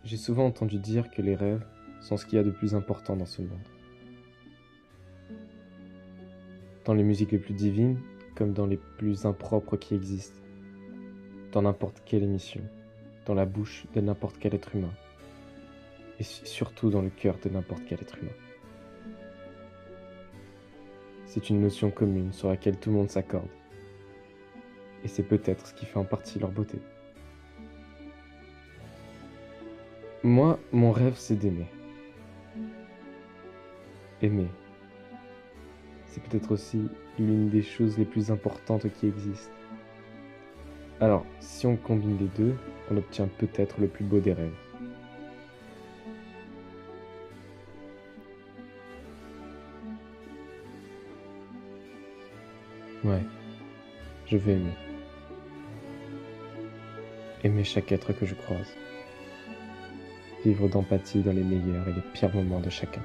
J'ai souvent entendu dire que les rêves sont ce qu'il y a de plus important dans ce monde. Dans les musiques les plus divines, comme dans les plus impropres qui existent. Dans n'importe quelle émission, dans la bouche de n'importe quel être humain. Et surtout dans le cœur de n'importe quel être humain. C'est une notion commune sur laquelle tout le monde s'accorde. Et c'est peut-être ce qui fait en partie leur beauté. Moi, mon rêve, c'est d'aimer. Aimer. C'est peut-être aussi l'une des choses les plus importantes qui existent. Alors, si on combine les deux, on obtient peut-être le plus beau des rêves. Ouais, je vais aimer. Aimer chaque être que je croise. Vivre d'empathie dans les meilleurs et les pires moments de chacun.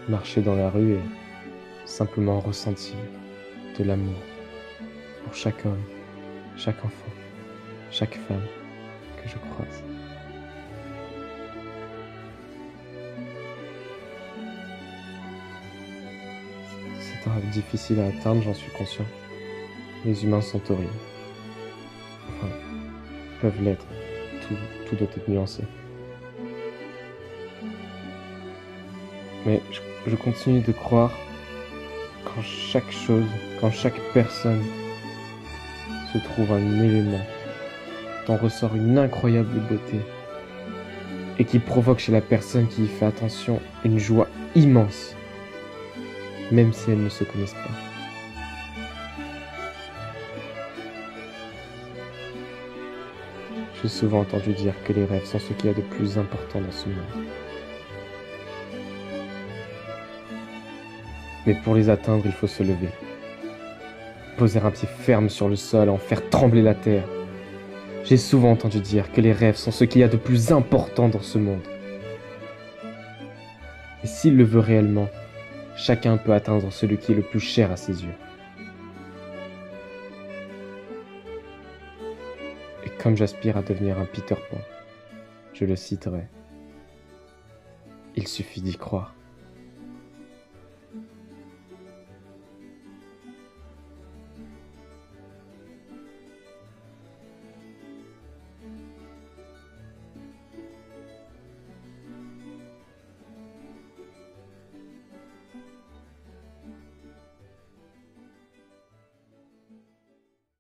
Marcher dans la rue et simplement ressentir de l'amour pour chaque homme, chaque enfant, chaque femme que je croise. C'est un rêve difficile à atteindre, j'en suis conscient. Les humains sont horribles. Enfin, peuvent l'être. Tout doit être nuancé. Mais je continue de croire qu'en chaque chose, qu'en chaque personne se trouve un élément dont ressort une incroyable beauté et qui provoque chez la personne qui y fait attention une joie immense, même si elles ne se connaissent pas. J'ai souvent entendu dire que les rêves sont ce qu'il y a de plus important dans ce monde. Mais pour les atteindre, il faut se lever. Poser un pied ferme sur le sol, en faire trembler la terre. J'ai souvent entendu dire que les rêves sont ce qu'il y a de plus important dans ce monde. Et s'il le veut réellement, chacun peut atteindre celui qui est le plus cher à ses yeux. Et comme j'aspire à devenir un Peter Pan, je le citerai. Il suffit d'y croire.